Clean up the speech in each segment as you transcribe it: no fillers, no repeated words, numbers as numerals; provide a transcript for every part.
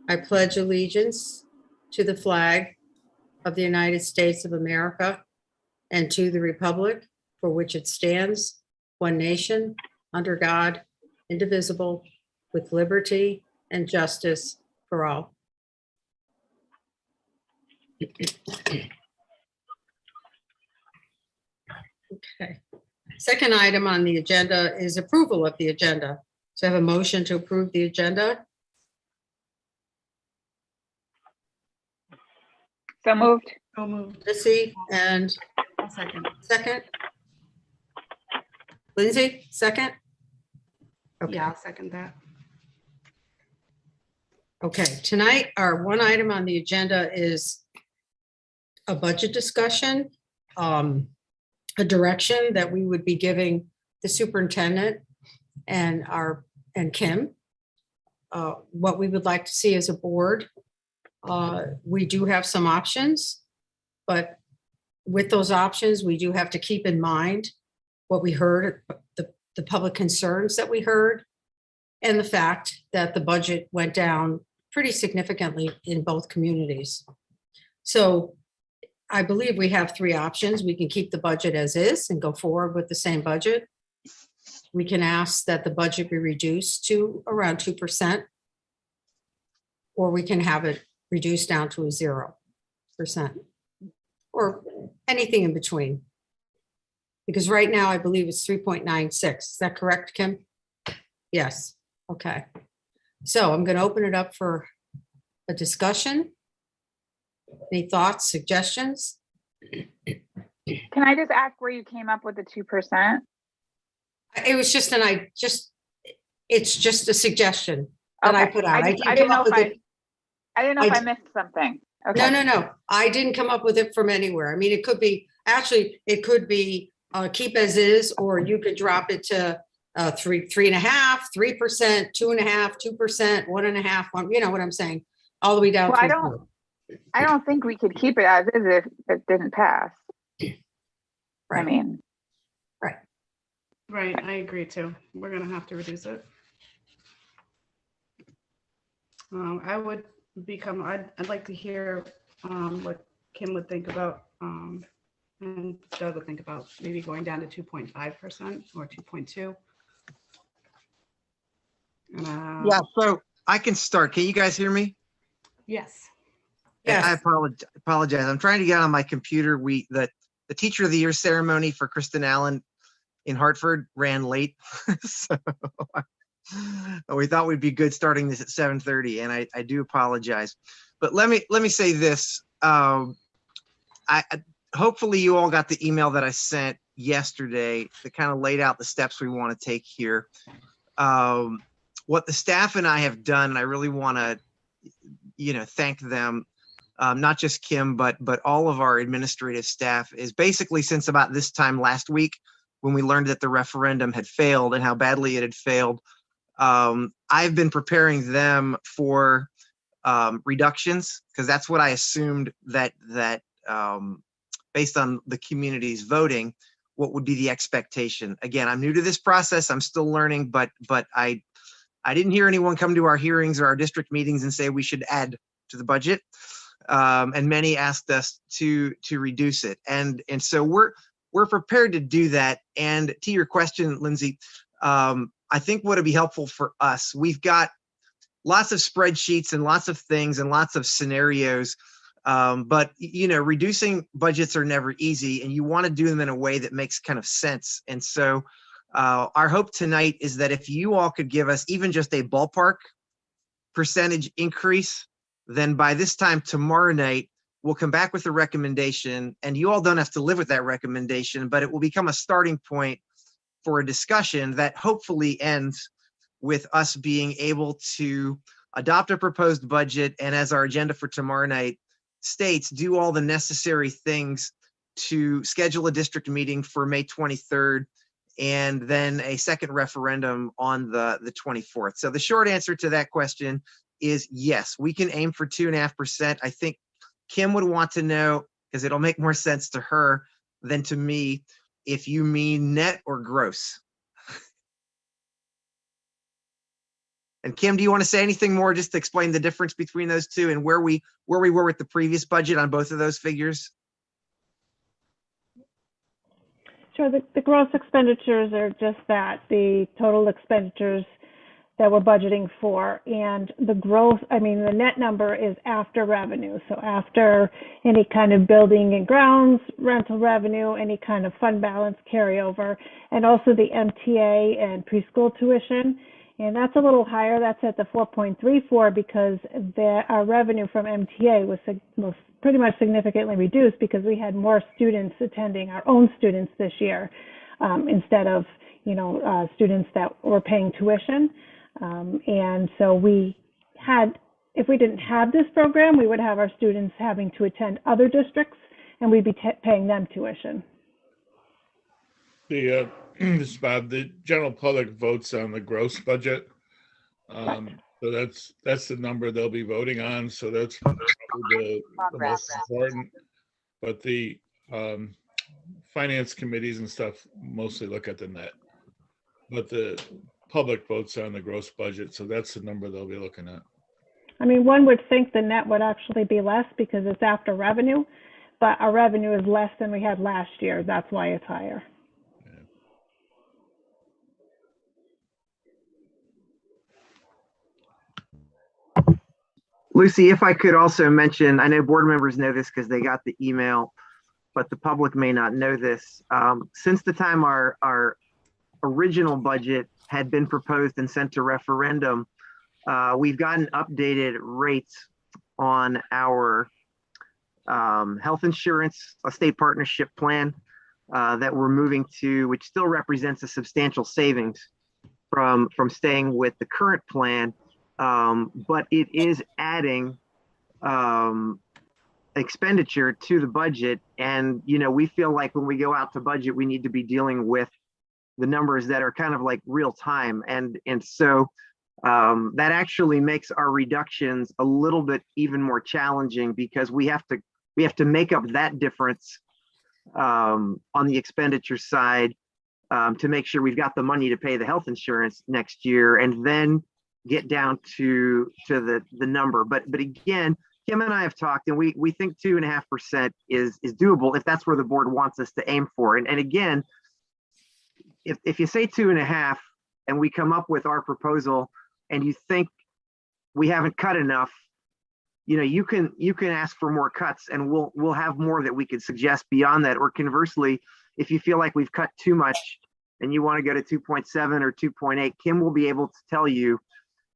I pledge allegiance to the flag of the United States of America and to the republic for which it stands, one nation, under God, indivisible, with liberty and justice for all. Okay. Second item on the agenda is approval of the agenda. So I have a motion to approve the agenda. So moved. So moved. Missy and I'll second. second. Lindsay, second. Okay. Yeah, I'll second that. Okay, tonight, our one item on the agenda is a budget discussion, a direction that we would be giving the superintendent and Kim, what we would like to see as a board. We do have some options, but with those options, we do have to keep in mind what we heard, the public concerns that we heard, and the fact that the budget went down pretty significantly in both communities. So I believe we have three options. We can keep the budget as is and go forward with the same budget. We can ask that the budget be reduced to around 2%, or we can have it reduced down to a 0%, or anything in between. Because right now, I believe it's 3.96. Is that correct, Kim? Yes. Okay. So I'm going to open it up for a discussion. Any thoughts, suggestions? Can I just ask where you came up with the 2%? It was just it's just a suggestion that I Okay. put out. I didn't know if I missed something. Okay. No. I didn't come up with it from anywhere. I mean, it could be keep as is, or you could drop it to 3.5%, 3%, 2.5%, 2%, 1.5%, 1. You know what I'm saying? All the way down. Well, I don't think we could keep it as is if it didn't pass. Right. I mean, Right, I agree too. We're gonna have to reduce it. I'd like to hear what Kim would think about and Doug would think about maybe going down to 2.5% or 2.2. Yeah, so I can start. Can you guys hear me? Yes. Yes. I apologize. I'm trying to get on my computer. The Teacher of the Year ceremony for Kristen Allen in Hartford ran late. So we thought we'd be good starting this at 7:30, and I do apologize. But let me say this. Hopefully you all got the email that I sent yesterday that kind of laid out the steps we want to take here. What the staff and I have done, and I really want to, thank them, not just Kim, but all of our administrative staff, is basically since about this time last week, when we learned that the referendum had failed and how badly it had failed, I've been preparing them for reductions, because that's what I assumed that based on the community's voting, what would be the expectation. Again, I'm new to this process. I'm still learning, but I didn't hear anyone come to our hearings or our district meetings and say we should add to the budget. And many asked us to reduce it. And so we're prepared to do that. And to your question, Lindsay, I think what would be helpful for us, we've got lots of spreadsheets and lots of things and lots of scenarios. But reducing budgets are never easy, and you want to do them in a way that makes kind of sense. And so our hope tonight is that if you all could give us even just a ballpark percentage increase, then by this time tomorrow night, we'll come back with a recommendation, and you all don't have to live with that recommendation, but it will become a starting point for a discussion that hopefully ends with us being able to adopt a proposed budget, and as our agenda for tomorrow night states, do all the necessary things to schedule a district meeting for May 23rd, and then a second referendum on the 24th. So the short answer to that question is yes, we can aim for 2.5%. I think Kim would want to know, because it'll make more sense to her than to me, if you mean net or gross. And Kim, do you want to say anything more just to explain the difference between those two and where we were with the previous budget on both of those figures? Sure. The gross expenditures are just that, the total expenditures that we're budgeting for. And the growth, I mean, the net number is after revenue. So after any kind of building and grounds, rental revenue, any kind of fund balance carryover, and also the MTA and preschool tuition. And that's a little higher. That's at the 4.34 because our revenue from MTA was pretty much significantly reduced because we had more students attending, our own students this year, instead of, students that were paying tuition. And so if we didn't have this program, we would have our students having to attend other districts and we'd be paying them tuition. This is Bob, the general public votes on the gross budget. So that's the number they'll be voting on. So that's probably the most important. But the finance committees and stuff mostly look at the net. But the public votes on the gross budget. So that's the number they'll be looking at. I mean, one would think the net would actually be less because it's after revenue, but our revenue is less than we had last year. That's why it's higher. Lucy, if I could also mention, I know board members know this because they got the email, but the public may not know this. Since the time our original budget had been proposed and sent to referendum, we've gotten updated rates on our health insurance, a state partnership plan that we're moving to, which still represents a substantial savings from staying with the current plan. But it is adding expenditure to the budget. And, we feel like when we go out to budget, we need to be dealing with the numbers that are kind of like real time. And so that actually makes our reductions a little bit even more challenging because we have to make up that difference on the expenditure side to make sure we've got the money to pay the health insurance next year and then get down to the number. But again, Kim and I have talked and we think 2.5% is doable if that's where the board wants us to aim for. And again, if you say 2.5 and we come up with our proposal and you think we haven't cut enough, you can ask for more cuts and we'll have more that we could suggest beyond that. Or conversely, if you feel like we've cut too much and you want to go to 2.7 or 2.8, Kim will be able to tell you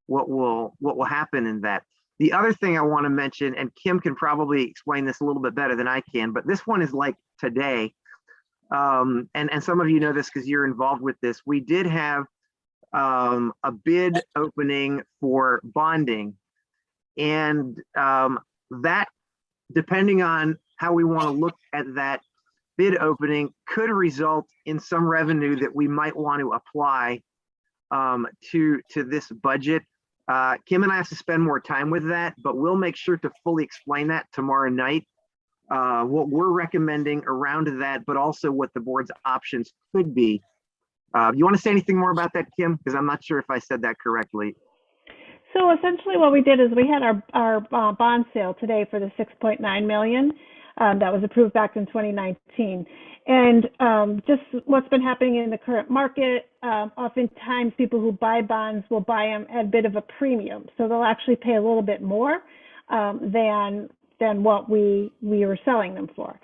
what will happen in that. The other thing I want to mention, and Kim can probably explain this a little bit better than I can, but this one is like today. And some of you know this because you're involved with this. We did have a bid opening for bonding, and that, depending on how we want to look at that bid opening, could result in some revenue that we might want to apply to this budget. Kim and I have to spend more time with that, but we'll make sure to fully explain that tomorrow night. What we're recommending around that, but also what the board's options could be. You want to say anything more about that, Kim? Because I'm not sure if I said that correctly. So essentially what we did is we had our bond sale today for the 6.9 million that was approved back in 2019. And just what's been happening in the current market, oftentimes people who buy bonds will buy them at a bit of a premium. So they'll actually pay a little bit more than what we were selling them for.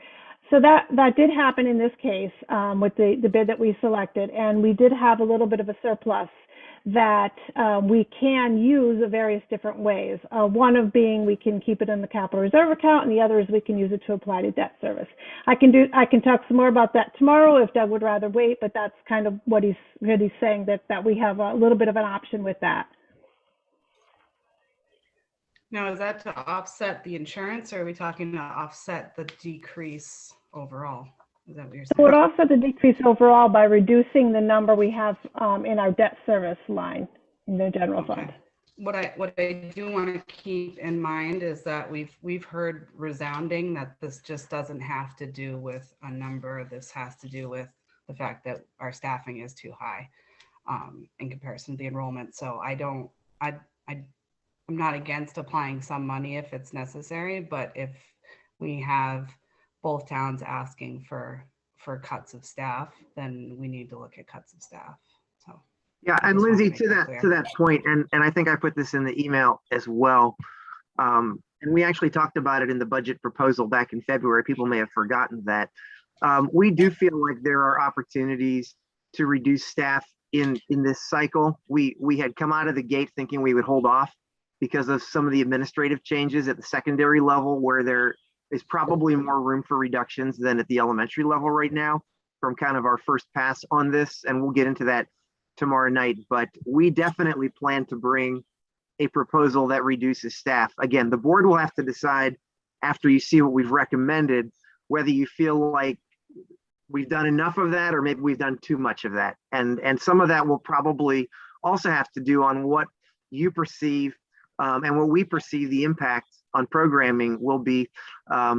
So that did happen in this case with the bid that we selected. And we did have a little bit of a surplus that we can use in various different ways. One of being we can keep it in the capital reserve account, and the other is we can use it to apply to debt service. I can talk some more about that tomorrow if Doug would rather wait, but that's kind of what he's saying, that we have a little bit of an option with that. Now, is that to offset the insurance, or are we talking to offset the decrease overall? Is that what you're saying? So it would offset the decrease overall by reducing the number we have in our debt service line in the general fund. What I do want to keep in mind is that we've heard resounding that this just doesn't have to do with a number. This has to do with the fact that our staffing is too high in comparison to the enrollment. So I don't I'm not against applying some money if it's necessary, but if we have both towns asking for cuts of staff, then we need to look at cuts of staff. So. Yeah, I and just wanted Lindsay, make to that that clear. point, and I think I put this in the email as well. And we actually talked about it in the budget proposal back in February. People may have forgotten that. We do feel like there are opportunities to reduce staff in this cycle. We had come out of the gate thinking we would hold off because of some of the administrative changes at the secondary level, where there is probably more room for reductions than at the elementary level right now from kind of our first pass on this. And we'll get into that tomorrow night, but we definitely plan to bring a proposal that reduces staff. Again, the board will have to decide after you see what we've recommended, whether you feel like we've done enough of that or maybe we've done too much of that. And some of that will probably also have to do on what you perceive and what we perceive the impact on programming will be.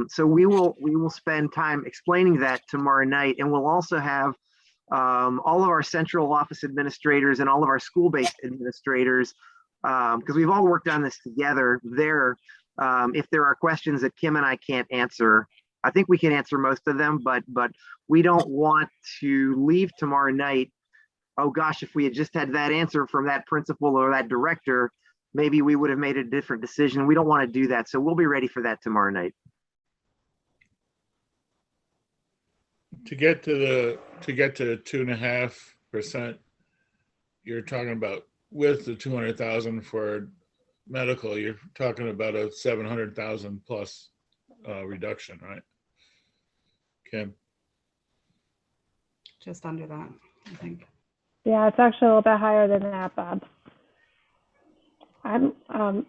So we will spend time explaining that tomorrow night, and we'll also have all of our central office administrators and all of our school-based administrators, because we've all worked on this together there. If there are questions that Kim and I can't answer, I think we can answer most of them, but we don't want to leave tomorrow night, oh gosh, if we had just had that answer from that principal or that director, maybe we would have made a different decision. We don't want to do that. So we'll be ready for that tomorrow night. To get to the 2.5%, you're talking about with the 200,000 for medical, you're talking about a 700,000 plus reduction, right? Kim? Just under that, I think. Yeah, it's actually a little bit higher than that, Bob. I'm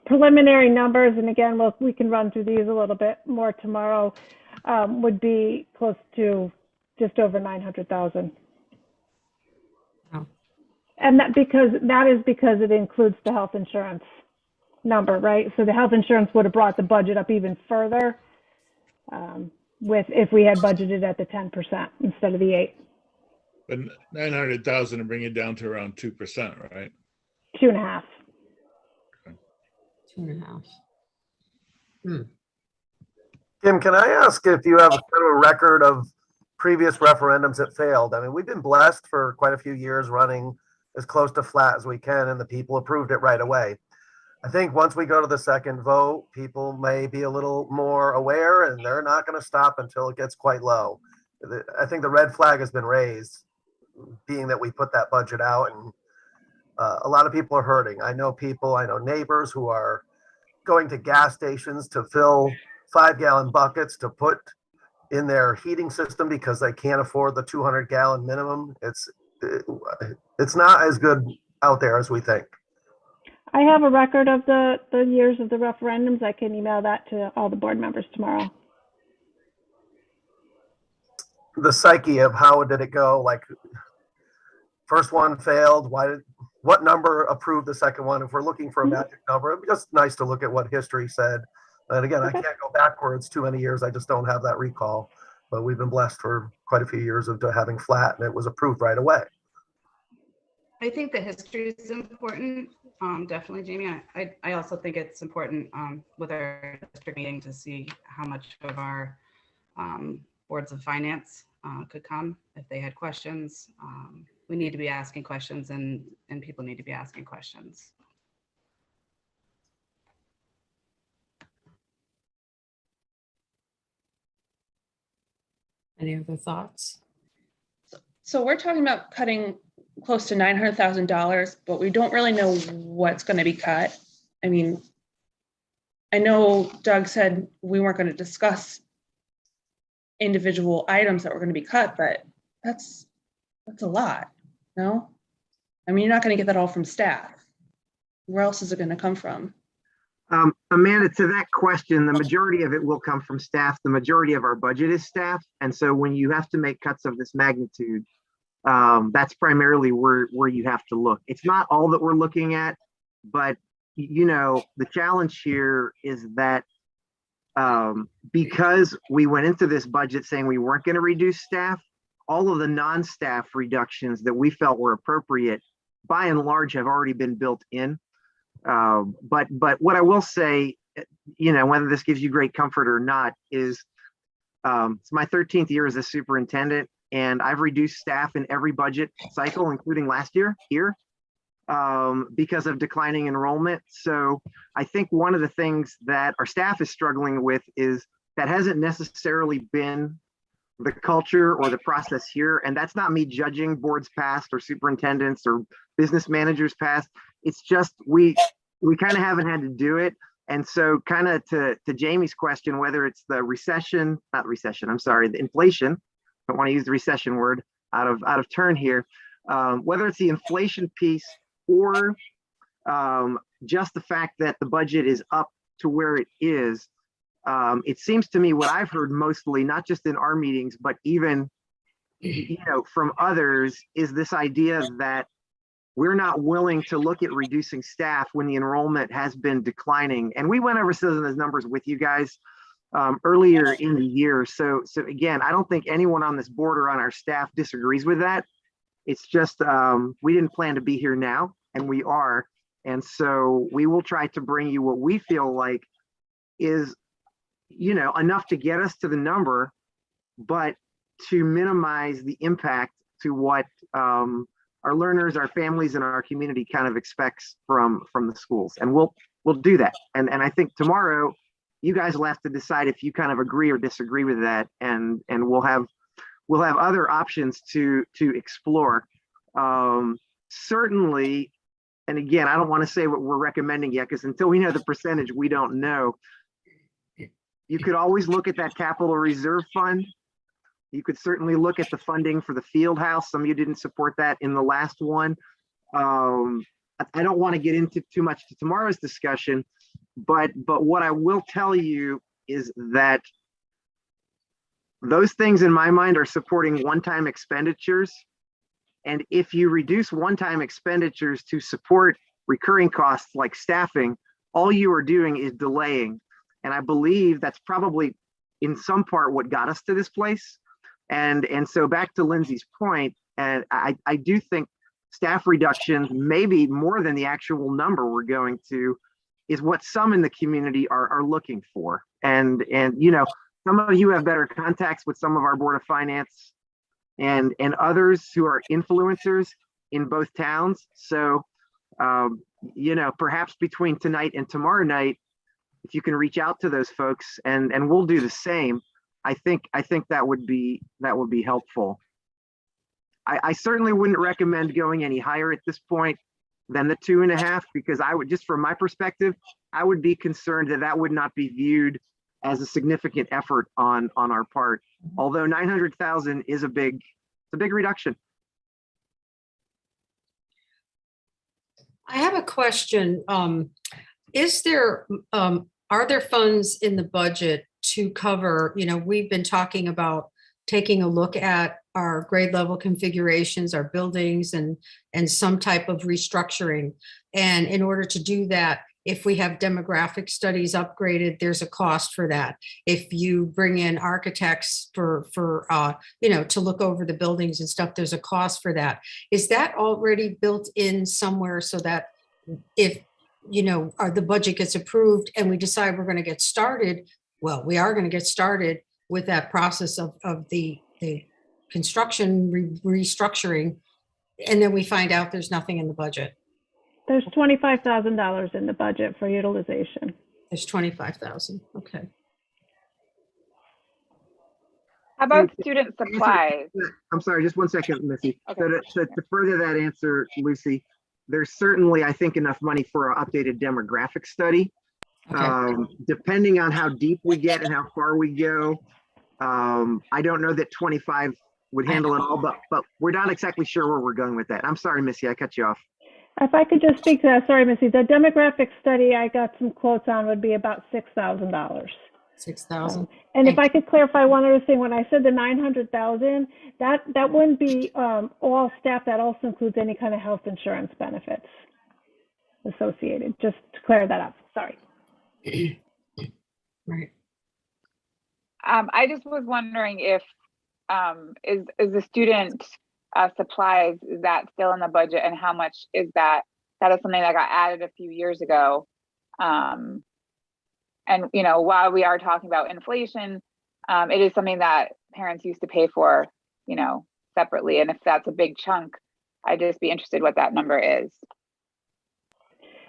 preliminary numbers, and again, we can run through these a little bit more tomorrow, would be close to just over 900,000. Wow. And that is because it includes the health insurance number, right? So the health insurance would have brought the budget up even further if we had budgeted at the 10% instead of the 8. But 900,000 to bring it down to around 2%, right? 2.5. 2.5. Kim, can I ask if you have kind of a record of previous referendums that failed? I mean, we've been blessed for quite a few years running as close to flat as we can, and the people approved it right away. I think once we go to the second vote, people may be a little more aware, and they're not going to stop until it gets quite low. I think the red flag has been raised, being that we put that budget out, and a lot of people are hurting. I know neighbors who are going to gas stations to fill 5-gallon buckets to put in their heating system because they can't afford the 200-gallon minimum. It's not as good out there as we think. I have a record of the years of the referendums. I can email that to all the board members tomorrow. The psyche of how did it go? Like, first one failed. What number approved the second one? If we're looking for a magic number, it'd be just nice to look at what history said. And again, I can't go backwards too many years. I just don't have that recall. But we've been blessed for quite a few years of having flat, and it was approved right away. I think the history is important. Definitely, Jamie. I also think it's important with our district meeting to see how much of our boards of finance could come if they had questions. We need to be asking questions, and people need to be asking questions. Any other thoughts? So we're talking about cutting close to $900,000, but we don't really know what's going to be cut. I mean, I know Doug said we weren't going to discuss individual items that were going to be cut, but that's a lot, no? I mean, you're not going to get that all from staff. Where else is it going to come from? Amanda, to that question, the majority of it will come from staff. The majority of our budget is staff. And so when you have to make cuts of this magnitude, that's primarily where you have to look. It's not all that we're looking at, but the challenge here is that because we went into this budget saying we weren't going to reduce staff, all of the non-staff reductions that we felt were appropriate, by and large, have already been built in. But what I will say, whether this gives you great comfort or not, is it's my 13th year as a superintendent, and I've reduced staff in every budget cycle, including last year here, because of declining enrollment. So I think one of the things that our staff is struggling with is that hasn't necessarily been the culture or the process here. And that's not me judging boards past or superintendents or business managers past. It's just we kind of haven't had to do it. And so kind of to Jamie's question, whether it's the inflation, I don't want to use the recession word out of turn here, whether it's the inflation piece or just the fact that the budget is up to where it is, it seems to me what I've heard mostly, not just in our meetings, but even from others, is this idea that we're not willing to look at reducing staff when the enrollment has been declining. And we went over some of those numbers with you guys earlier in the year. So again, I don't think anyone on this board or on our staff disagrees with that. It's just we didn't plan to be here now, and we are. And so we will try to bring you what we feel like is enough to get us to the number, but to minimize the impact to what our learners, our families, and our community kind of expects from the schools. And we'll do that. And I think tomorrow you guys will have to decide if you kind of agree or disagree with that, and we'll have other options to explore. Certainly, and again, I don't want to say what we're recommending yet, because until we know the percentage, we don't know. You could always look at that capital reserve fund. You could certainly look at the funding for the field house. Some of you didn't support that in the last one. I don't want to get into too much to tomorrow's discussion, but what I will tell you is that those things in my mind are supporting one-time expenditures. And if you reduce one-time expenditures to support recurring costs like staffing, all you are doing is delaying. And I believe that's probably in some part what got us to this place. And so back to Lindsay's point, and I do think staff reductions, maybe more than the actual number we're going to, is what some in the community are looking for. And some of you have better contacts with some of our Board of Finance and others who are influencers in both towns. So perhaps between tonight and tomorrow night, if you can reach out to those folks, and we'll do the same, I think that would be helpful. I certainly wouldn't recommend going any higher at this point than the 2.5, because I would, just from my perspective, I would be concerned that would not be viewed as a significant effort on our part. Although 900,000 is a big reduction. I have a question. Are there funds in the budget to cover, we've been talking about taking a look at our grade level configurations, our buildings, and some type of restructuring. And in order to do that, if we have demographic studies upgraded, there's a cost for that. If you bring in architects for to look over the buildings and stuff, there's a cost for that. Is that already built in somewhere, so that if the budget gets approved and we decide we're going to get started, well, we are going to get started with that process of the construction restructuring, and then we find out there's nothing in the budget? There's $25,000 in the budget for utilization. There's 25,000. Okay. How about student supplies? I'm sorry, just one second, Missy. Okay. So to further that answer, Lucy, there's certainly, I think, enough money for an updated demographic study. Okay. Depending on how deep we get and how far we go, I don't know that 25 would handle it all, but we're not exactly sure where we're going with that. I'm sorry, Missy, I cut you off. If I could just speak to that, sorry, Missy, the demographic study I got some quotes on would be about $6,000. 6,000. And if I could clarify one other thing, when I said the 900,000, that wouldn't be all staff. That also includes any kind of health insurance benefits associated. Just to clear that up. Sorry. Right. I just was wondering if is the student supplies, is that still in the budget, and how much is that That is something that got added a few years ago. And, you know, while we are talking about inflation, it is something that parents used to pay for, you know, separately. And if that's a big chunk, I'd just be interested what that number is.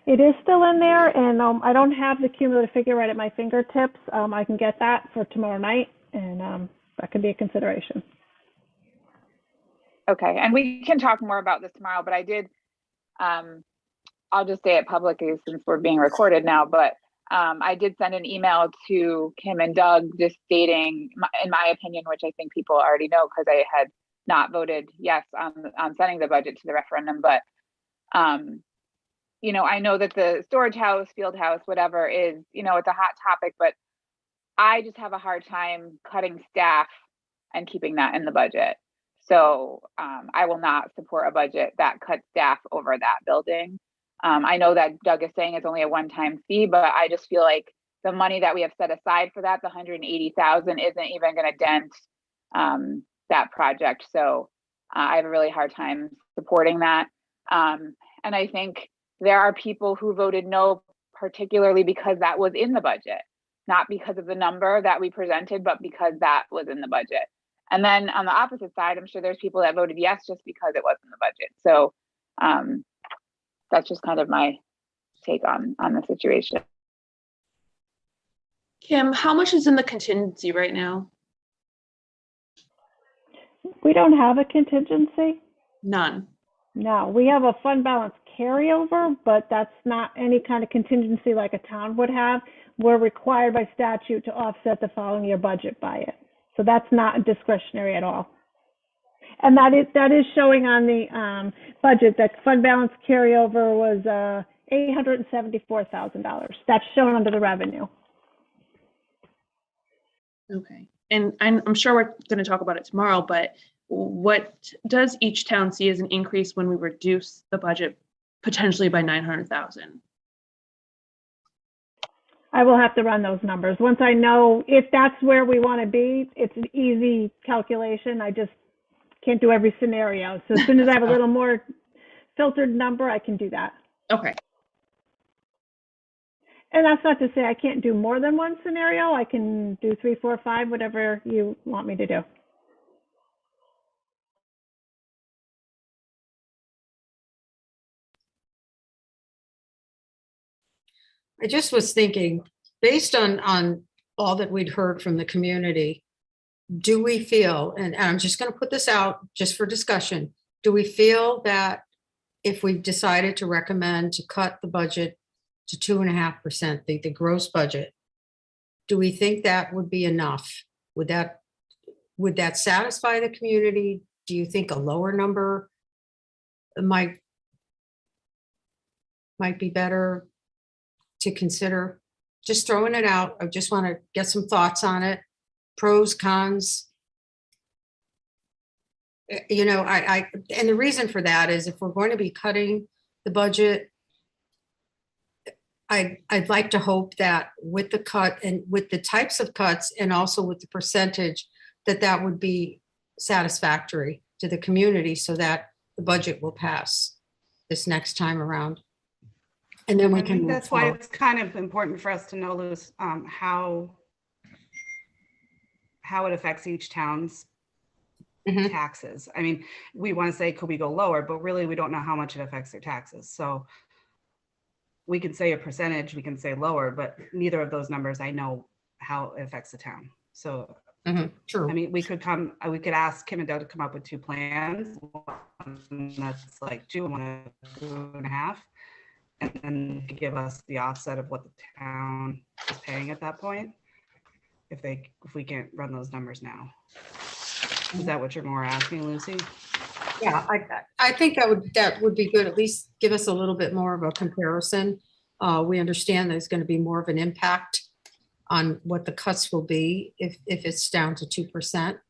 It is still in there, and I don't have the cumulative figure right at my fingertips. I can get that for tomorrow night, and that could be a consideration. Okay, and we can talk more about this tomorrow, but I did, I'll just say it publicly since we're being recorded now, but I did send an email to Kim and Doug just stating, in my opinion, which I think people already know because I had not voted yes on sending the budget to the referendum, but you know, I know that the storage house, field house, whatever is, you know, it's a hot topic, but I just have a hard time cutting staff and keeping that in the budget. So I will not support a budget that cuts staff over that building. I know that Doug is saying it's only a one-time fee, but I just feel like the money that we have set aside for that, the 180,000, isn't even going to dent that project. So I have a really hard time supporting that. And I think there are people who voted no, particularly because that was in the budget, not because of the number that we presented, but because that was in the budget. And then on the opposite side, I'm sure there's people that voted yes just because it was in the budget. So that's just kind of my take on the situation. Kim, how much is in the contingency right now? We don't have a contingency. None. No, we have a fund balance carryover, but that's not any kind of contingency like a town would have. We're required by statute to offset the following year budget by it. So that's not discretionary at all. And that is showing on the budget that fund balance carryover was $874,000. That's shown under the revenue. Okay. And I'm sure we're going to talk about it tomorrow, but what does each town see as an increase when we reduce the budget potentially by 900,000? I will have to run those numbers. Once I know if that's where we want to be, it's an easy calculation. I just can't do every scenario. So as soon as I have a little more filtered number, I can do that. Okay. And that's not to say I can't do more than one scenario. I can do 3, 4, 5, whatever you want me to do. I just was thinking, based on all that we'd heard from the community, do we feel, and I'm just going to put this out just for discussion, do we feel that if we decided to recommend to cut the budget to 2.5%, the gross budget, do we think that would be enough? Would that satisfy the community? Do you think a lower number might be better to consider? Just throwing it out. I just want to get some thoughts on it. Pros, cons. You know, and the reason for that is if we're going to be cutting the budget, I'd like to hope that with the cut and with the types of cuts and also with the percentage, that would be satisfactory to the community so that the budget will pass this next time around. And then we can move That's why forward. it's kind of important for us to know, Liz, how it affects each town's Mhm. taxes. I mean, we want to say, could we go lower? But really, we don't know how much it affects their taxes. So we can say a percentage, we can say lower, but neither of those numbers, I know how it affects the town. So, True. I mean, we could ask Kim and Doug to come up with 2 plans. One that's like 2 and one that's 2.5. And then give us the offset of what the town is paying at that point. If we can't run those numbers now. Is that what you're more asking, Lucy? Yeah, I think that would be good. At least give us a little bit more of a comparison. We understand there's going to be more of an impact on what the cuts will be if it's down to 2%.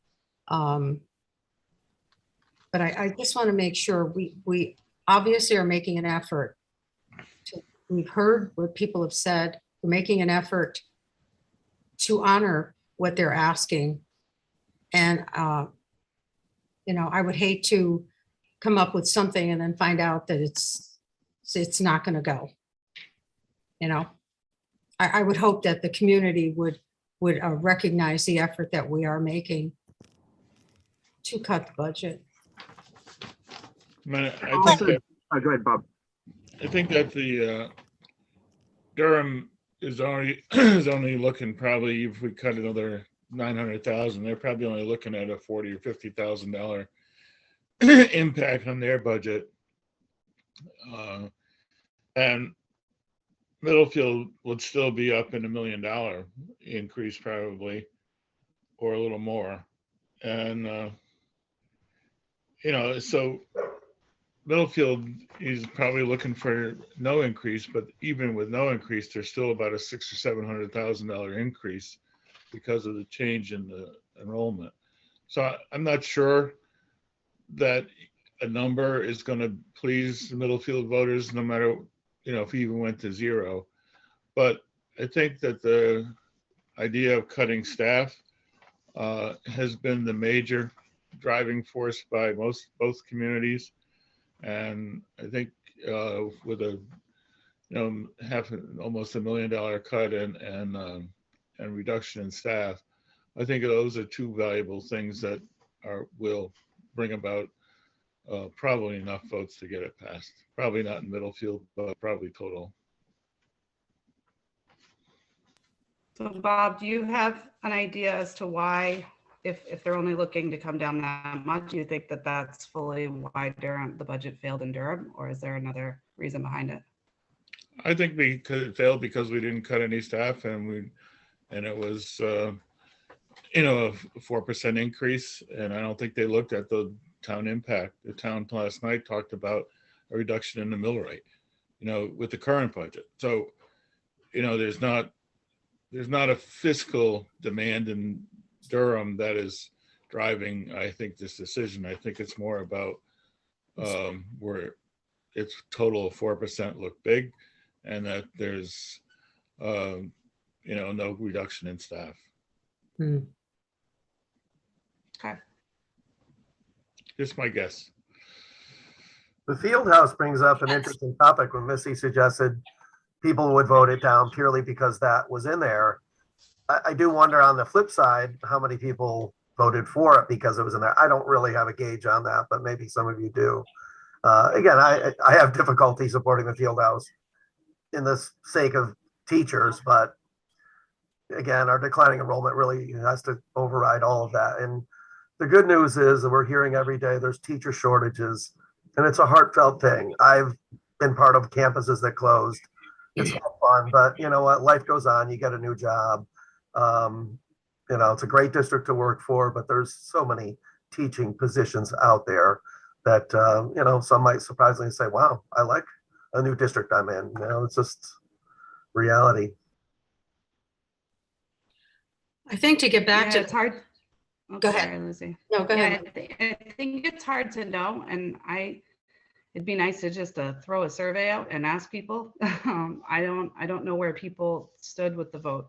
But I just want to make sure we obviously are making an effort. We've heard what people have said. We're making an effort to honor what they're asking. And, you know, I would hate to come up with something and then find out that it's it's not going to go. You know, I would hope that the community would recognize the effort that we are making to cut the budget. I mean, I Also- think that, Go ahead, Bob. I think that the Durham is only looking, probably if we cut another 900,000, they're probably only looking at a $40,000 or $50,000 impact on their budget. And Middlefield would still be up in $1 million increase probably, or a little more. And, so Middlefield is probably looking for no increase, but even with no increase, there's still about a $600,000 or $700,000 increase because of the change in the enrollment. So I'm not sure that a number is going to please the Middlefield voters, no matter, if he even went to zero. But I think that the idea of cutting staff has been the major driving force by both communities. And I think with a almost $1 million cut and reduction in staff, I think those are two valuable things that will bring about probably enough votes to get it passed. Probably not in Middlefield, but probably total. So Bob, do you have an idea as to why, if they're only looking to come down that much, do you think that that's fully why the budget failed in Durham, or is there another reason behind it? I think because it failed because we didn't cut any staff, and it was a 4% increase, and I don't think they looked at the town impact. The town last night talked about a reduction in the mill rate, with the current budget. So, there's not a fiscal demand in Durham that is driving, I think, this decision. I think it's more about where its total of 4% look big, and that there's no reduction in staff. Okay. Just my guess. The field house brings up an interesting topic when Missy suggested people would vote it down purely because that was in there. I do wonder on the flip side, how many people voted for it because it was in there. I don't really have a gauge on that, but maybe some of you do. Again, I have difficulty supporting the field house in the sake of teachers, but again, our declining enrollment really has to override all of that. And the good news is that we're hearing every day there's teacher shortages, and it's a heartfelt thing. I've been part of campuses that closed. It's not fun, but you know what? Life goes on. You get a new job. It's a great district to work for, but there's so many teaching positions out there that, some might surprisingly say, wow, I like a new district I'm in. It's just reality. I think to get back to, It's hard. Oh, Go ahead. sorry, Lucy. no, go ahead. I think it's hard to know, and it'd be nice to just throw a survey out and ask people. I don't know where people stood with the vote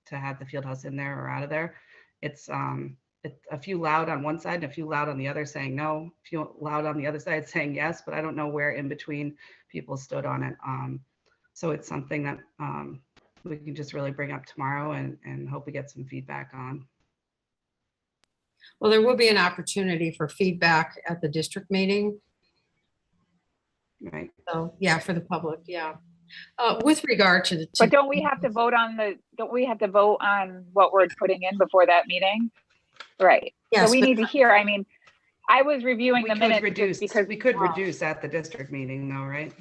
to have the field house in there or out of there. It's a few loud on one side and a few loud on the other saying no, a few loud on the other side saying yes, but I don't know where in between people stood on it. So it's something that we can just really bring up tomorrow and hope we get some feedback on. Well, there will be an opportunity for feedback at the district meeting. Right. So, yeah, for the public, yeah. With regard to the. But don't we have to vote on what we're putting in before that meeting? Right. Yes, So we but- need to hear, I was reviewing We the could minutes reduce, because we could reduce at the district meeting though, right?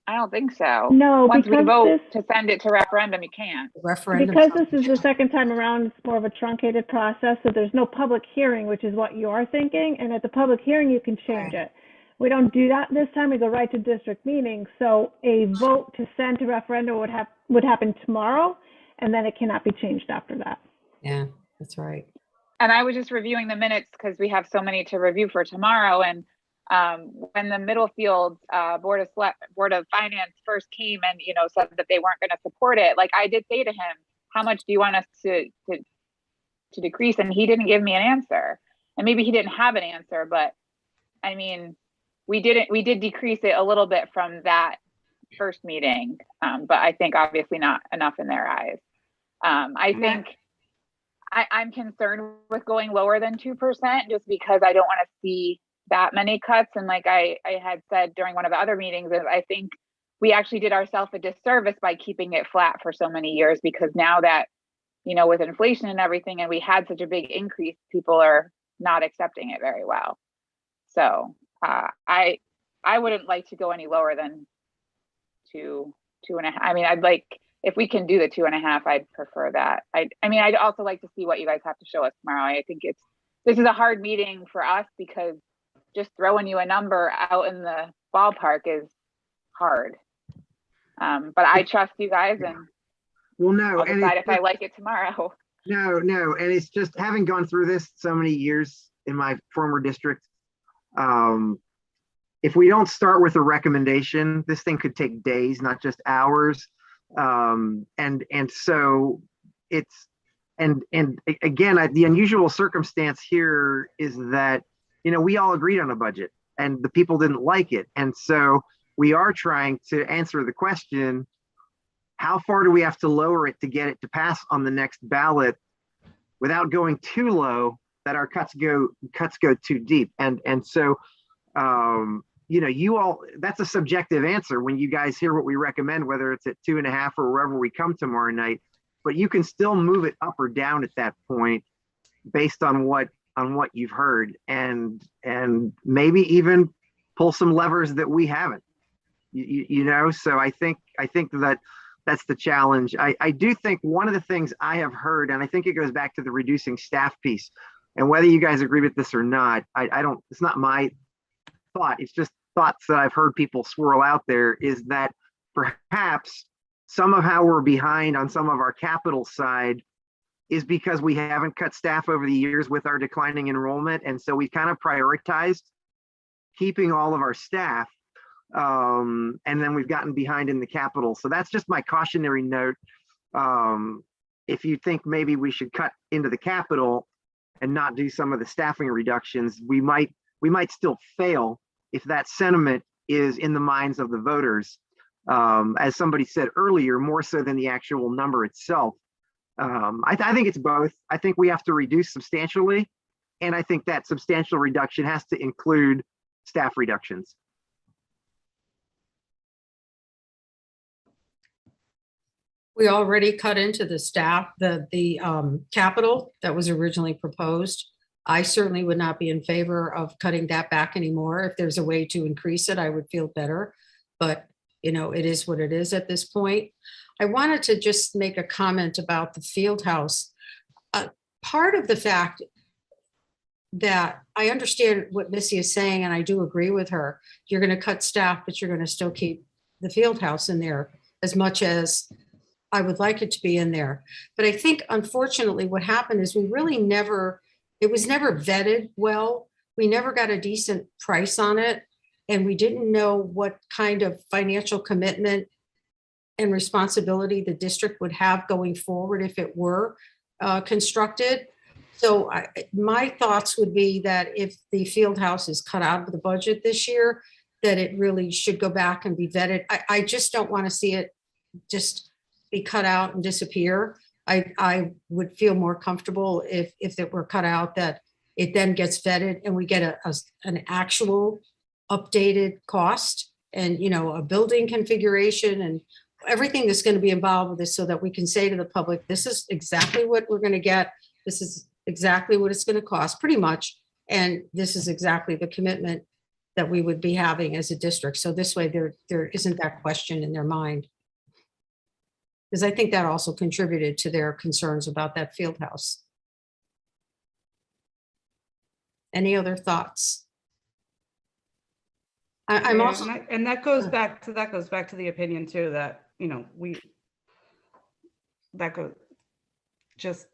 I don't think so. No, Once we because vote this, to send it to referendum, you can't. Referendum. because this is the second time around, it's more of a truncated process, so there's no public hearing, which is what you're thinking, and at the public hearing, you can change Right. it. We don't do that this time, we go right to district meeting, so a vote to send to referendum would happen tomorrow, and then it cannot be changed after that. Yeah, that's right. And I was just reviewing the minutes because we have so many to review for tomorrow. And when the Middlefield Board of Finance first came and said that they weren't going to support it, like I did say to him, how much do you want us to decrease? And he didn't give me an answer. And maybe he didn't have an answer, but we did decrease it a little bit from that first meeting, but I think obviously not enough in their eyes. I think I'm concerned with going lower than 2% just because I don't want to see that many cuts. And like I had said during one of the other meetings, is I think we actually did ourselves a disservice by keeping it flat for so many years, because now that, you know, with inflation and everything, and we had such a big increase, people are not accepting it very well. So I wouldn't like to go any lower than 2.5. I mean, I'd like, if we can do the 2.5, I'd prefer that. I mean, I'd also like to see what you guys have to show us tomorrow. I think this is a hard meeting for us because just throwing you a number out in the ballpark is hard. But I trust you guys, and Well, no, I'll decide if I like it tomorrow. No, and it's just having gone through this so many years in my former district. If we don't start with a recommendation, this thing could take days, not just hours. And so it's, and again, the unusual circumstance here is that, you know, we all agreed on a budget and the people didn't like it. And so we are trying to answer the question, how far do we have to lower it to get it to pass on the next ballot without going too low that our cuts go too deep? And so, you know, you all, that's a subjective answer when you guys hear what we recommend, whether it's at 2.5 or wherever we come tomorrow night, but you can still move it up or down at that point based on what you've heard, and maybe even pull some levers that we haven't, you know. So I think that that's the challenge. I do think one of the things I have heard, and I think it goes back to the reducing staff piece, and whether you guys agree with this or not, I don't, it's not my thought, it's just thoughts that I've heard people swirl out there, is that perhaps some of how we're behind on some of our capital side is because we haven't cut staff over the years with our declining enrollment. And so we kind of prioritized keeping all of our staff. And then we've gotten behind in the capital. So that's just my cautionary note. If you think maybe we should cut into the capital and not do some of the staffing reductions, we might still fail if that sentiment is in the minds of the voters. As somebody said earlier, more so than the actual number itself. I think it's both. I think we have to reduce substantially, and I think that substantial reduction has to include staff reductions. We already cut into the staff, the capital that was originally proposed. I certainly would not be in favor of cutting that back anymore. If there's a way to increase it, I would feel better. But, you know, it is what it is at this point. I wanted to just make a comment about the field house. Part of the fact that I understand what Missy is saying, and I do agree with her, you're going to cut staff, but you're going to still keep the field house in there, as much as I would like it to be in there. But I think, unfortunately, what happened is we really never, it was never vetted well. We never got a decent price on it. And we didn't know what kind of financial commitment and responsibility the district would have going forward if it were constructed. So my thoughts would be that if the field house is cut out of the budget this year, that it really should go back and be vetted. I just don't want to see it just be cut out and disappear. I would feel more comfortable if it were cut out, that it then gets vetted and we get an actual updated cost, and, you know, a building configuration and everything that's going to be involved with this, so that we can say to the public, this is exactly what we're going to get. This is exactly what it's going to cost, pretty much. And this is exactly the commitment that we would be having as a district. So this way there isn't that question in their mind. Because I think that also contributed to their concerns about that field house. Any other thoughts? I'm Yeah, also, and that goes back to the opinion too, that, you know, just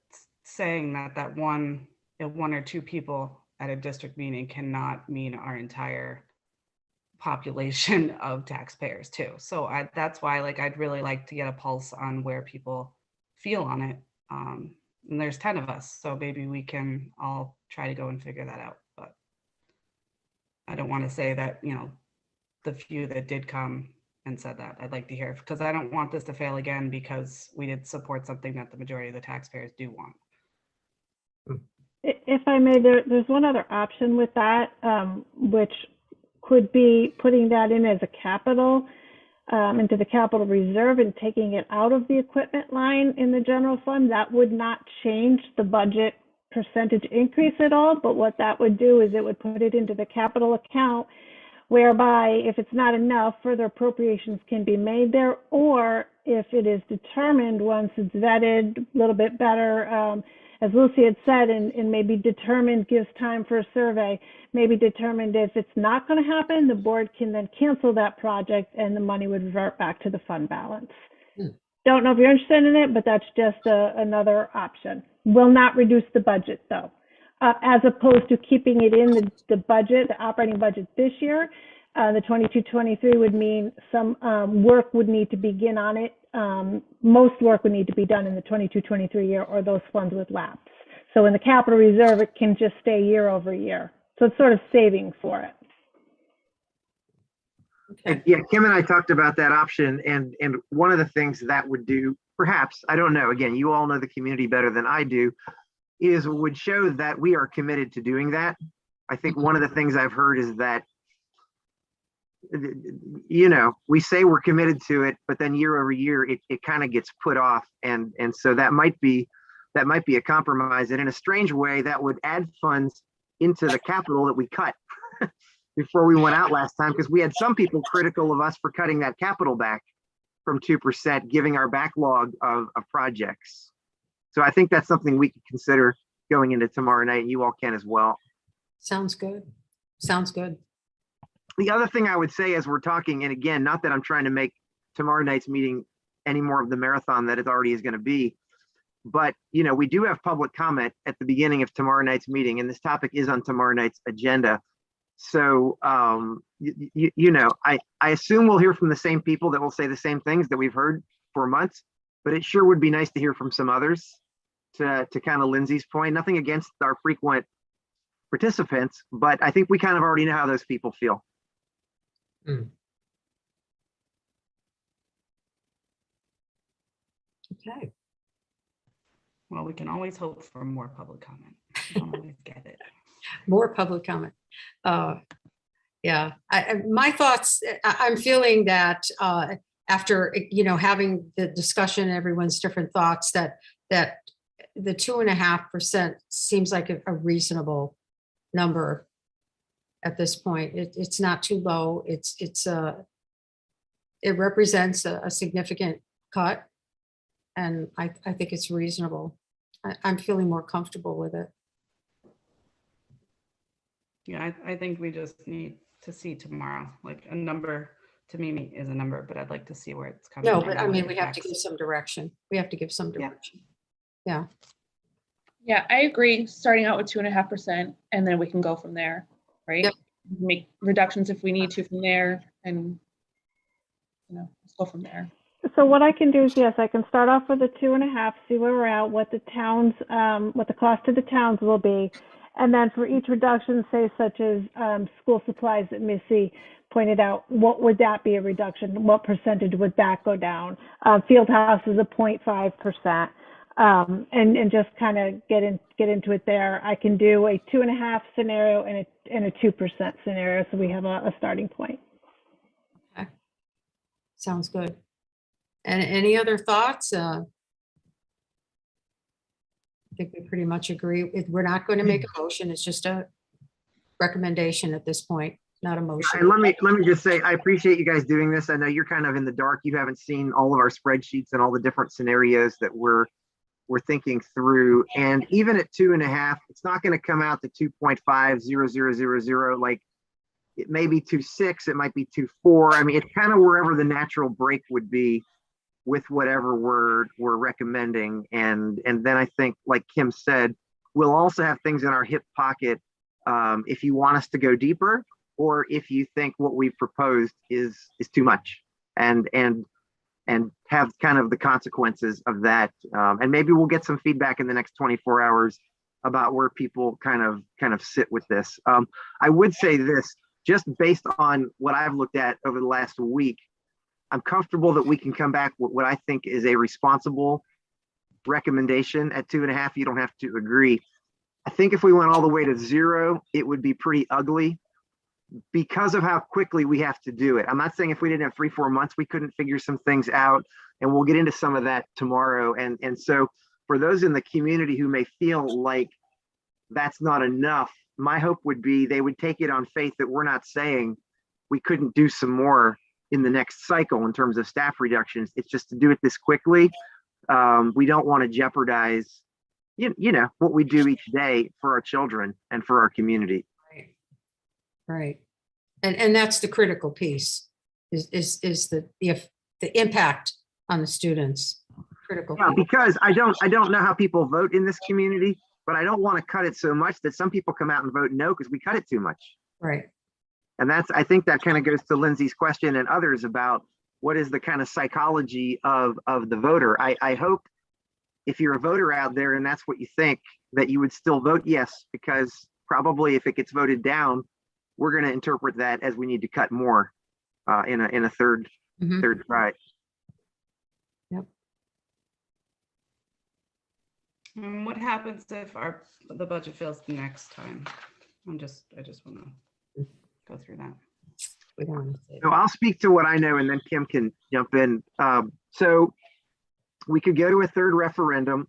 saying that one or two people at a district meeting cannot mean our entire population of taxpayers too. So that's why, like, I'd really like to get a pulse on where people feel on it. And there's 10 of us, so maybe we can all try to go and figure that out. But I don't want to say that, you know, the few that did come and said that. I'd like to hear, because I don't want this to fail again because we did support something that the majority of the taxpayers do want. If I may, there's one other option with that, which could be putting that in as a capital, into the capital reserve and taking it out of the equipment line in the general fund. That would not change the budget percentage increase at all, but what that would do is it would put it into the capital account, whereby if it's not enough, further appropriations can be made there, or if it is determined once it's vetted a little bit better, as Lucy had said, and maybe determined, gives time for a survey, maybe determined if it's not going to happen, the board can then cancel that project and the money would revert back to the fund balance. Don't know if you're interested in it, but that's just another option. Will not reduce the budget though, as opposed to keeping it in the budget, the operating budget this year. The 22-23 would mean some work would need to begin on it. Most work would need to be done in the 22-23 year, or those funds would lapse. So in the capital reserve, it can just stay year over year. So it's sort of saving for it. And yeah, Kim and I talked about that option, and one of the things that would do, perhaps, I don't know, again, you all know the community better than I do, is would show that we are committed to doing that. I think one of the things I've heard is that, you know, we say we're committed to it, but then year over year, it kind of gets put off. And so that might be a compromise. And in a strange way, that would add funds into the capital that we cut before we went out last time, because we had some people critical of us for cutting that capital back from 2%, giving our backlog of projects. So I think that's something we could consider going into tomorrow night, and you all can as well. Sounds good. Sounds good. The other thing I would say as we're talking, and again, not that I'm trying to make tomorrow night's meeting any more of the marathon that it already is going to be, but you know, we do have public comment at the beginning of tomorrow night's meeting, and this topic is on tomorrow night's agenda. So, you know, I assume we'll hear from the same people that will say the same things that we've heard for months, but it sure would be nice to hear from some others to kind of Lindsay's point. Nothing against our frequent participants, but I think we kind of already know how those people feel. Okay. Well, we can always hope for more public comment. We don't always get it. More public comment. Yeah, my thoughts, I'm feeling that after, you know, having the discussion, everyone's different thoughts, that the 2.5% seems like a reasonable number at this point. It's not too low. It represents a significant cut, and I think it's reasonable. I'm feeling more comfortable with it. Yeah, I think we just need to see tomorrow. Like, a number to me is a number, but I'd like to see where it's coming No, from. but I mean, we have to give some direction. We have to give some direction. Yeah. Yeah, I agree. Starting out with 2.5%, and then we can go from there, right? Yep. Make reductions if we need to from there, and you know, let's go from there. So what I can do is, yes, I can start off with the 2.5, see where we're at, what the towns, what the cost to the towns will be. And then for each reduction, say such as school supplies that Missy pointed out, what would that be a reduction? What percentage would that go down? Field house is a 0.5%. And just kind of get into it there. I can do a 2.5 scenario and a 2% scenario, so we have a starting point. Okay. Sounds good. And any other thoughts? I think we pretty much agree. We're not going to make a motion. It's just a recommendation at this point, not a motion. And let me just say, I appreciate you guys doing this. I know you're kind of in the dark. You haven't seen all of our spreadsheets and all the different scenarios that we're thinking through. And even at 2.5, it's not going to come out to 2.50000. Like, it may be 2.6, it might be 2.4. I mean, it's kind of wherever the natural break would be with whatever we're recommending. And then I think, like Kim said, we'll also have things in our hip pocket if you want us to go deeper, or if you think what we've proposed is too much, and have kind of the consequences of that. And maybe we'll get some feedback in the next 24 hours about where people kind of sit with this. I would say this, just based on what I've looked at over the last week, I'm comfortable that we can come back with what I think is a responsible recommendation at 2.5. You don't have to agree. I think if we went all the way to 0, it would be pretty ugly because of how quickly we have to do it. I'm not saying if we didn't have 3-4 months, we couldn't figure some things out, and we'll get into some of that tomorrow. And so for those in the community who may feel like that's not enough, my hope would be they would take it on faith that we're not saying we couldn't do some more in the next cycle in terms of staff reductions. It's just to do it this quickly. We don't want to jeopardize, you know, what we do each day for our children and for our community. Right. And that's the critical piece is the impact on the students. Critical. Yeah, because I don't know how people vote in this community, but I don't want to cut it so much that some people come out and vote no because we cut it too much. Right. And I think that kind of goes to Lindsay's question and others about what is the kind of psychology of the voter. I hope if you're a voter out there and that's what you think, that you would still vote yes, because probably if it gets voted down, we're going to interpret that as we need to cut more in a third try. Yep. What happens if the budget fails the next time? I just want to go through that. We don't want to say So I'll speak to what I know and then Kim can jump in. So we could go to a third referendum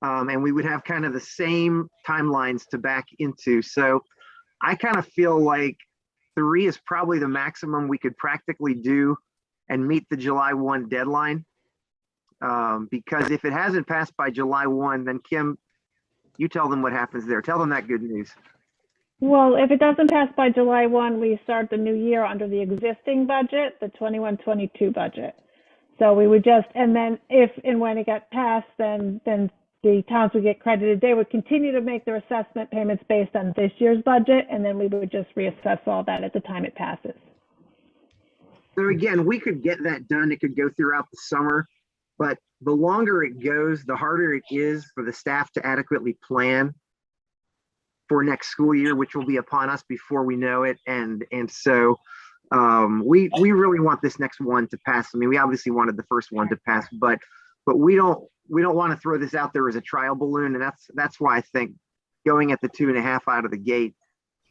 and we would have kind of the same timelines to back into. So I kind of feel like 3 is probably the maximum we could practically do and meet the July 1 deadline. Because if it hasn't passed by July 1, then Kim, you tell them what happens there. Tell them that good news. Well, if it doesn't pass by July 1, we start the new year under the existing budget, the 21-22 budget. So we would just, and then if and when it got passed, then the towns would get credited. They would continue to make their assessment payments based on this year's budget, and then we would just reassess all that at the time it passes. So again, we could get that done. It could go throughout the summer, but the longer it goes, the harder it is for the staff to adequately plan for next school year, which will be upon us before we know it. And so we really want this next one to pass. I mean, we obviously wanted the first one to pass, but we don't want to throw this out there as a trial balloon. And that's why I think going at the 2.5 out of the gate,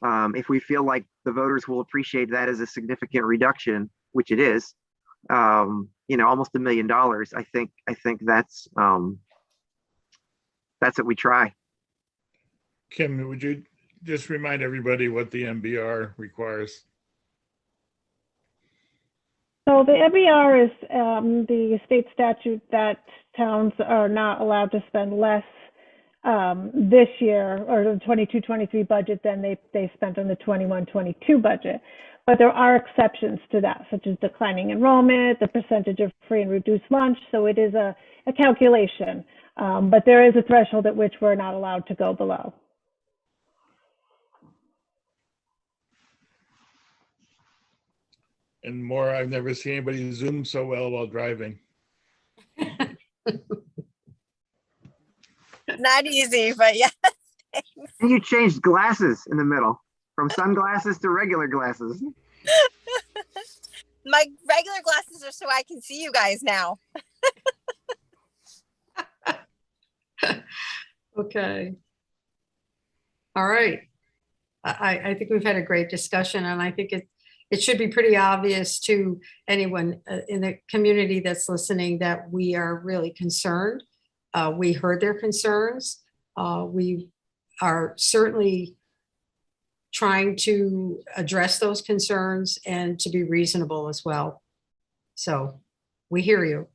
if we feel like the voters will appreciate that as a significant reduction, which it is, you know, almost $1 million. I think that's what we try. Kim, would you just remind everybody what the MBR requires? So the MBR is the state statute that towns are not allowed to spend less this year or the 22-23 budget than they spent on the 21-22 budget. But there are exceptions to that, such as declining enrollment, the percentage of free and reduced lunch. So it is a calculation, but there is a threshold at which we're not allowed to go below. And more, I've never seen anybody Zoom so well while driving. Not easy, but yeah. And you changed glasses in the middle from sunglasses to regular glasses. My regular glasses are so I can see you guys now. Okay. All right. I think we've had a great discussion, and I think it should be pretty obvious to anyone in the community that's listening that we are really concerned. We heard their concerns. We are certainly trying to address those concerns and to be reasonable as well. So we hear you.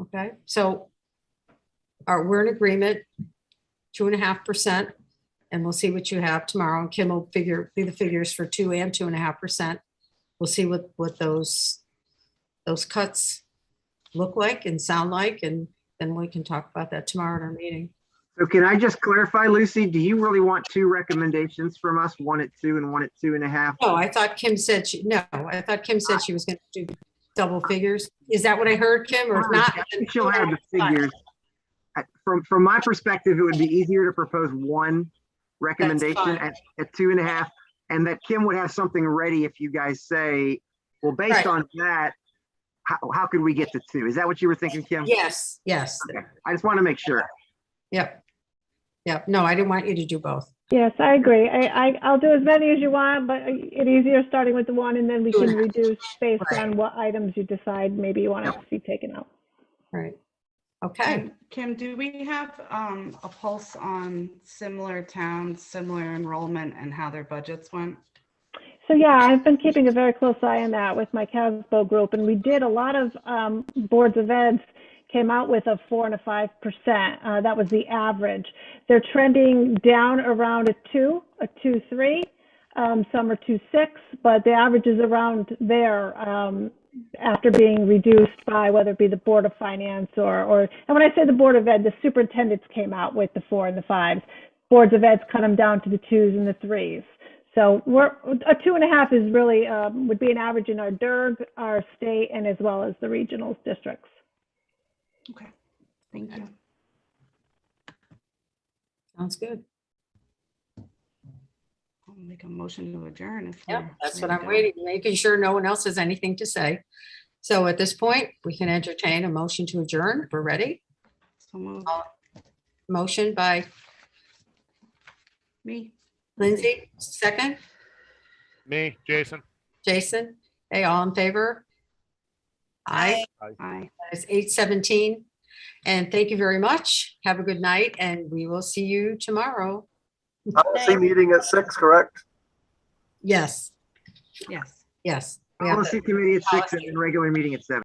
Okay, so we're in agreement, 2.5%. And we'll see what you have tomorrow. And Kim will be the figures for 2 and 2.5%. We'll see what those cuts look like and sound like, and then we can talk about that tomorrow at our meeting. So can I just clarify, Lucy, do you really want 2 recommendations from us, 1 at 2 and 1 at 2.5? Oh, I thought Kim said she was going to do double figures. Is that what I heard, Kim? Or if not, I think she'll have the figures. From my perspective, it would be easier to propose 1 recommendation at 2.5, and that Kim would have something ready if you guys say, well, based Right. on that, how could we get to 2? Is that what you were thinking, Kim? Yes, yes. Okay. I just want to make sure. Yep. Yep. No, I didn't want you to do both. Yes, I agree. I'll do as many as you want, but it's easier starting with the one and then we can reduce based Right. on what items you decide maybe you want to see taken out. Right. Okay. And Kim, do we have a pulse on similar towns, similar enrollment and how their budgets went? So yeah, I've been keeping a very close eye on that with my CASBO group, and we did a lot of boards of eds came out with a 4 and a 5%. That was the average. They're trending down around a 2, a 2.3. Some are 2.6, but the average is around there after being reduced by whether it be the Board of Finance or and when I say the Board of Ed, the superintendents came out with the 4 and the 5s. Boards of Eds cut them down to the 2s and the 3s. So a 2.5 is really would be an average in our DERG, our state, and as well as the regional districts. Okay, thank you. Sounds good. I'll make a motion to adjourn. If Yep, we're that's what ready I'm to go. waiting, making sure no one else has anything to say. So at this point, we can entertain a motion to adjourn. We're ready. So move. Motion by Me. Lindsay, second. Me, Jason. Jason. Hey, all in favor? Aye. Aye. It's 8:17. And thank you very much. Have a good night and we will see you tomorrow. Policy meeting at 6, correct? Yes, Yes. yes. We have Policy committee at 6 and then regular meeting at 7.